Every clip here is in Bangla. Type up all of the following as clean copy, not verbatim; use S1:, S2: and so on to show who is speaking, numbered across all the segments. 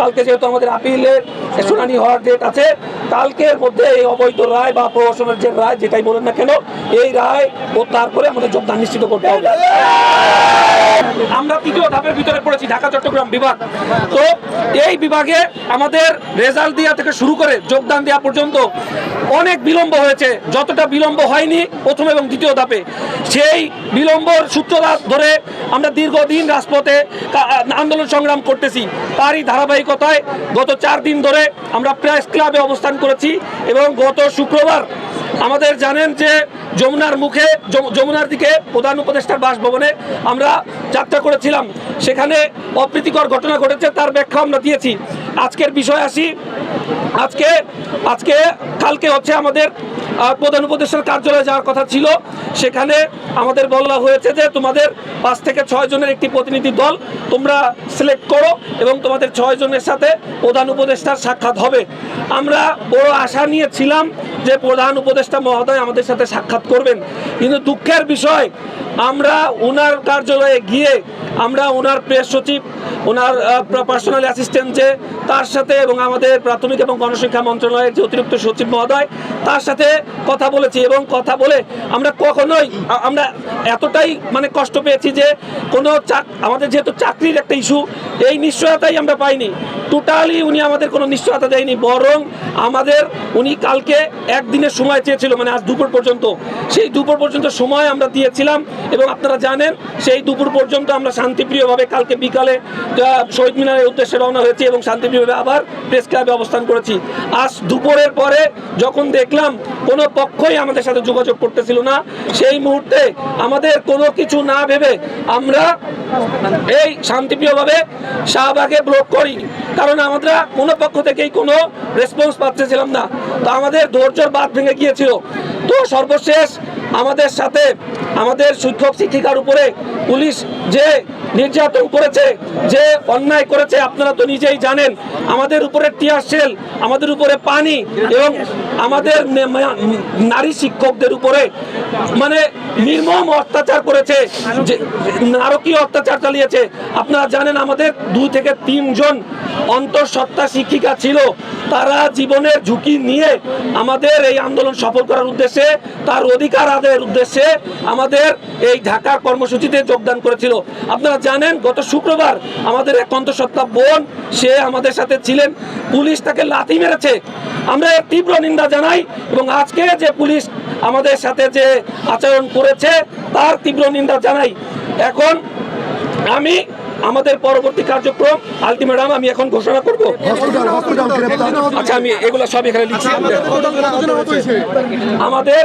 S1: কালকে যেহেতু আমাদের আপিলের শুনানি হওয়ার ডেট আছে, কালকের মধ্যে এই অবৈধ রায় বা প্রহসনের যে রায় যেটাই বলেন না কেন, এই রায় প্রত্যাহার করে আমাদের যোগদান নিশ্চিত করতে হবে। আমরা তৃতীয় ধাপের ভিতরে পড়েছি, ঢাকা চট্টগ্রাম বিভাগ। তো এই বিভাগে আমাদের রেজাল্ট দেওয়া থেকে শুরু করে যোগদান দেওয়া পর্যন্ত অনেক বিলম্ব হয়েছে। যতটা বিলম্ব হয়নি প্রথম এবং দ্বিতীয় ধাপে, সেই বিলম্বর সূত্র ধরে আমরা দীর্ঘদিন রাজপথে আন্দোলন সংগ্রাম করতেছি। তারই ধারাবাহিকতায় গত 4 দিন ধরে আমরা প্রেস ক্লাবে অবস্থান করেছি এবং গত শুক্রবার আমাদের জানেন যে যমুনার দিকে প্রধান উপদেষ্টার বাসভবনে আমরা যাত্রা করেছিলাম। সেখানে অপ্রীতিকর ঘটনা ঘটেছে, তার ব্যাখ্যা আমরা দিয়েছি। আজকের বিষয় আসি। কালকে হচ্ছে আমাদের প্রধান উপদেষ্টার কার্যালয়ে যাওয়ার কথা ছিল। সেখানে আমাদের বলা হয়েছে যে তোমাদের 5 থেকে 6 জনের একটি প্রতিনিধি দল তোমরা সিলেক্ট করো এবং তোমাদের 6 জনের সাথে প্রধান উপদেষ্টার সাক্ষাৎ হবে। আমরা বড় আশা নিয়েছিলাম যে প্রধান উপদেষ্টা মহোদয় আমাদের সাথে সাক্ষাৎ করবেন, কিন্তু দুঃখের বিষয় আমরা ওনার কার্যালয়ে গিয়ে আমরা ওনার প্রেস সচিব, ওনার পার্সোনাল অ্যাসিস্ট্যান্ট যে তার সাথে এবং আমাদের প্রাথমিক এবং গণশিক্ষা মন্ত্রণালয়ের যে অতিরিক্ত সচিব মহোদয় তার সাথে কথা বলেছি এবং কথা বলে আমরা এতটাই কষ্ট পেয়েছি যে আমাদের যেহেতু চাকরির একটা ইস্যু, এই নিশ্চয়তাই আমরা পাইনি। টোটালি উনি আমাদের কোনো নিশ্চয়তা দেয়নি, বরং উনি কালকে একদিনের সময় চেয়েছিল, আজ দুপুর পর্যন্ত। সেই দুপুর পর্যন্ত সময় আমরা দিয়েছিলাম এবং আপনারা জানেন সেই দুপুর পর্যন্ত আমরা শান্তিপ্রিয়ভাবে কালকে বিকালে শহীদ মিনারের উদ্দেশ্যে রওনা হয়েছি এবং শান্তিপ্রিয়ভাবে আবার প্রেস ক্লাবে অবস্থান করেছি। আজ দুপুরের পরে যখন দেখলাম কোনো পক্ষই আমাদের সাথে যোগাযোগ করতেছিল না, সেই মুহূর্তে আমাদের কোনো কিছু না ভেবে আমরা এই শান্তিপ্রিয়ভাবে শাহবাগে ব্লক করি, কারণ আমরা কোনো পক্ষ থেকেই কোনো রেসপন্স পাচ্ছিলাম না। তো আমাদের ধৈর্যের বাঁধ ভেঙে গিয়েছিল। তো সর্বশেষ আমাদের সাথে আমাদের শিক্ষক শিক্ষিকার উপরে পুলিশ যে নির্যাতন করেছে, যে অন্যায় করেছে, আপনারা তো নিজেই জানেন। আমাদের উপরে টিয়ার সেল, আমাদের উপরে পানি এবং আমাদের নারী শিক্ষকদের উপরে নির্মম অত্যাচার করেছে, নারকীয় অত্যাচার চালিয়েছে। আপনারা জানেন আমাদের 2 থেকে 3 জন অন্তঃসত্ত্বা শিক্ষিকা ছিল, তারা জীবনের ঝুঁকি নিয়ে আমাদের এই আন্দোলন সফল করার উদ্দেশ্যে, তার অধিকার আদায়ের উদ্দেশ্যে আমাদের এই ঢাকা কর্মসূচিতে যোগদান করেছিল। আপনারা জানেন গত শুক্রবার আমাদের এক অন্তঃসত্ত্বা বোন, সে আমাদের সাথে ছিলেন, পুলিশ তাকে লাথি মেরেছে। আমরা এর তীব্র নিন্দা জানাই এবং আজকে যে পুলিশ আমাদের সাথে যে আচরণ করেছে তার তীব্র নিন্দা জানাই। এখন আমাদের পরবর্তী কার্যক্রম আলটিমেটাম আমি এখন ঘোষণা করব। আচ্ছা, আমি এগুলো সব এখানে লিখছি। আমাদের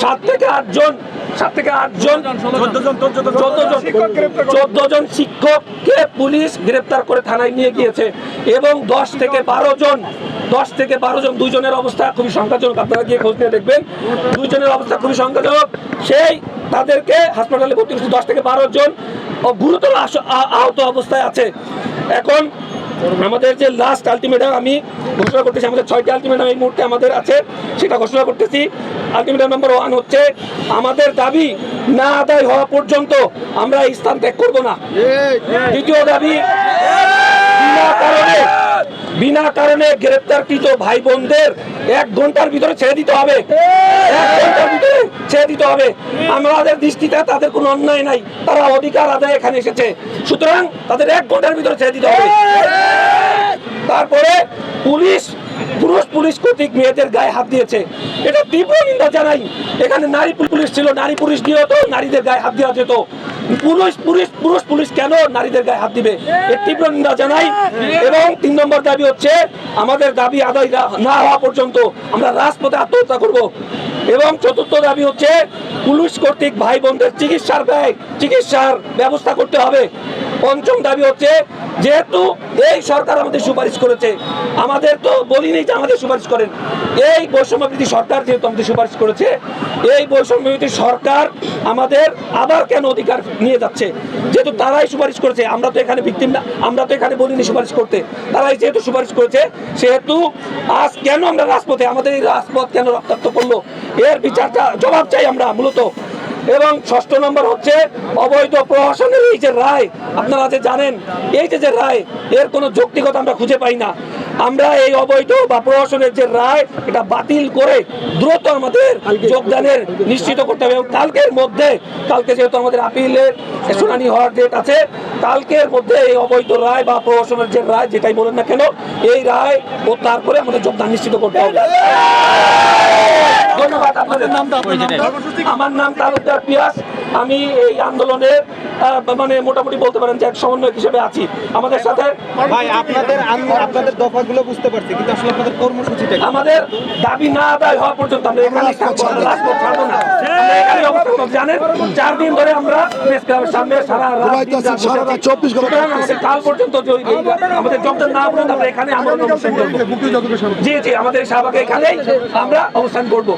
S1: 7 থেকে 8 জন 14 জন শিক্ষককে পুলিশ গ্রেপ্তার করে থানায় নিয়ে গিয়েছে এবং 10 থেকে 12 জন 2 জনের অবস্থা খুবই সংকটজনক। আপনারা গিয়ে খোঁজ নিয়ে দেখবেন, 2 জনের অবস্থা খুবই সংকটজনক। তাদেরকে হাসপাতালে ভর্তি করেছে। 10 থেকে 12 জন গুরুতর আহত অবস্থায় আছে। এখন আমাদের যে লাস্ট আলটিমেটাম আমি ঘোষণা করতেছি, আমাদের 6টি আলটিমেটাম এই মুহূর্তে আমাদের আছে, সেটা ঘোষণা করতেছি। আলটিমেটাম নাম্বার 1 হচ্ছে আমাদের দাবি না আদায় হওয়া পর্যন্ত আমরা এই স্থান ত্যাগ করব না। দ্বিতীয় দাবি, বিনা কারণে গ্রেপ্তারকৃত ভাই বোনদের 1 ঘন্টার ভিতরে ছেড়ে দিতে হবে। 1 ঘন্টার ভিতরে ছেড়ে দিতে হবে। আমাদের দৃষ্টিতে তাদের কোনো অন্যায় নাই, তারা অধিকার আদায় এখানে এসেছে, সুতরাং তাদের 1 ঘন্টার ভিতরে ছেড়ে দিতে হবে। তারপরে পুলিশ কর্তৃক মেয়েদের গায়ে হাত দিয়েছে, এটা তীব্র নিন্দা জানাই। এখানে নারী পুলিশ ছিল, নারী পুলিশ দিয়েও তো নারীদের গায়ে হাত দেওয়া যেত। পুলিশ কেন নারীদের গায়ে হাত দিবে, এর তীব্র নিন্দা জানাই। এবং 3 নম্বর দাবি হচ্ছে আমাদের দাবি আদায় না হওয়া পর্যন্ত আমরা রাজপথে আত্মহত্যা করব। এবং 4র্থ দাবি হচ্ছে পুলিশ কর্তৃক ভাই বোনদের চিকিৎসার ব্যবস্থা করতে হবে। 5ম দাবি হচ্ছে যেহেতু এই সরকার আমাদের সুপারিশ করেছে, আমাদের তো বলিনি যে আমাদের সুপারিশ করেন, এই বৈষম্যবিরোধী সরকার যেহেতু আমাদের সুপারিশ করেছে, এই বৈষম্যবিরোধী সরকার আমাদের আবার কেন অধিকার নিয়ে যাচ্ছে? যেহেতু তারাই সুপারিশ করেছে, আমরা তো এখানে ভিকটিম না, আমরা তো এখানে বলিনি সুপারিশ করতে, তারাই যেহেতু সুপারিশ করেছে, সেহেতু আজ কেন আমরা রাজপথে, আমাদের এই রাজপথ কেন রক্তাক্ত করলো, এর বিচারটা জবাব চাই আমরা মূলত। এবং 6 নম্বর হচ্ছে অবৈধ প্রহসনের এই যে রায়, আপনারা যে জানেন এই যে রায়, এর কোনো যৌক্তিকতা আমরা খুঁজে পাই না। আমরা এই অবৈধ বা প্রহসনের যে রায়, এটা বাতিল করে দ্রুত আমাদের যোগদানের নিশ্চিত করতে হবে। এবং কালকের মধ্যে, কালকে যেহেতু আমাদের আপিলের শুনানি হওয়ার ডেট আছে, কালকের মধ্যে এই অবৈধ রায় বা প্রহসনের যে রায়, যেটাই বলেন না কেন, এই রায় ও তারপরে আমাদের যোগদান নিশ্চিত করতে হবে। ধন্যবাদ আপনাদের। আমার নাম তালুকদার পিয়াস। আমি এই আন্দোলনের মানে মোটামুটি বলতে পারেন যে এক সমন্বয়ক হিসেবে আছি। আমাদের সাথে
S2: ভাই আপনাদের দফাগুলো বুঝতে পারছি, কিন্তু আসলে আপনাদের কর্মসূচিটা কি?
S1: আমাদের দাবি না আদায় হওয়া পর্যন্ত আমরা এখানে থাকবো, আমরা রাজপথ ছাড়বো না। আমরা এখানে অবস্থান করবো। জানেন 4 দিন ধরে আমরা প্রেস ক্লাবের সামনে সারা রাত দিন রাত বসে আছি।
S3: 24 ঘন্টা।
S1: সুতরাং আমাদের কাল পর্যন্ত আমাদের যোগদান না পর্যন্ত আমরা এখানে আমরা অবস্থান করবো। জি, আমাদের শাহবাগে এখানেই আমরা অবস্থান করবো।